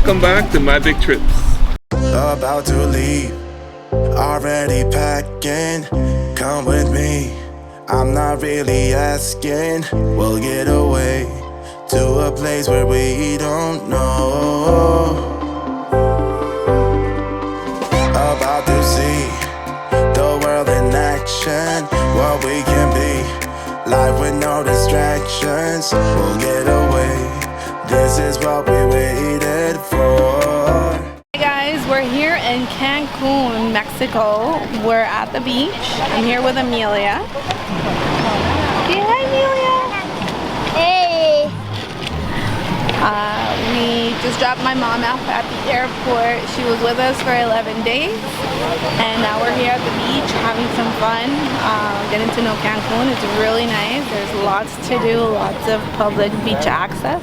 Welcome back to My Big Trips. About to leave, already packing. Come with me, I'm not really asking. We'll get away to a place where we don't know. About to see the world in action, what we can be, life with no distractions. We'll get away, this is what we waited for. Hey guys, we're here in Cancun, Mexico. We're at the beach. I'm here with Amelia. Say hi, Amelia. Hey. We just dropped my mom off at the airport. She was with us for 11 days. And now we're here at the beach having some fun, getting to know Cancun. It's really nice. There's lots to do, lots of public beach access.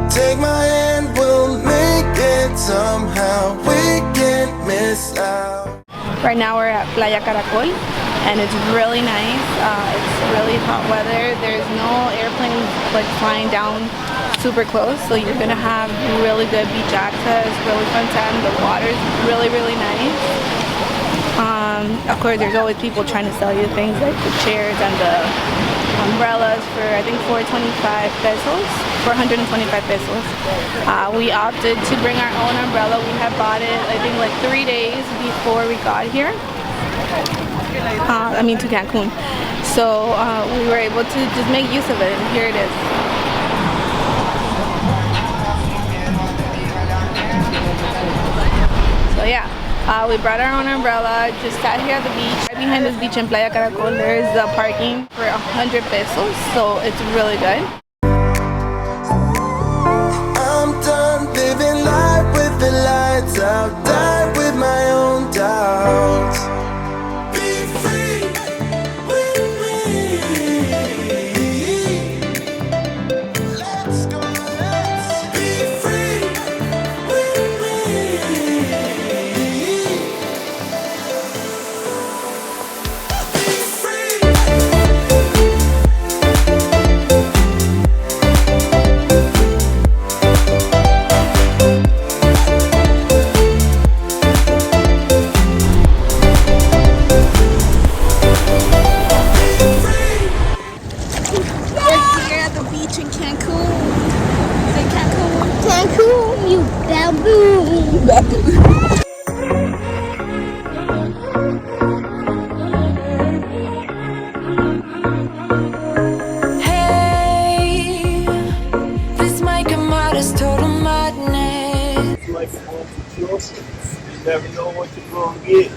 Take my hand, we'll make it somehow. We can't miss out. Right now we're at Playa Caracol and it's really nice. It's really hot weather. There's no airplanes like flying down super close, so you're gonna have really good beach access, really fun time. The water's really nice. Of course, there's always people trying to sell you things like the chairs and the umbrellas for I think 425 pesos. 425 pesos. We opted to bring our own umbrella. We had bought it I think like 3 days before we got here. To Cancun. So we were able to just make use of it, and here it is. So yeah, we brought our own umbrella, just sat here at the beach. Right behind this beach in Playa Caracol, there's parking for 100 pesos, so it's really good. Living life with the lights out, die with my own doubts. Be free with me. Let's go, let's be free with me. Be free. Cancun, you baboon. Hey, this might come out as total madness. Like a multi-close, you never know what you're gonna get.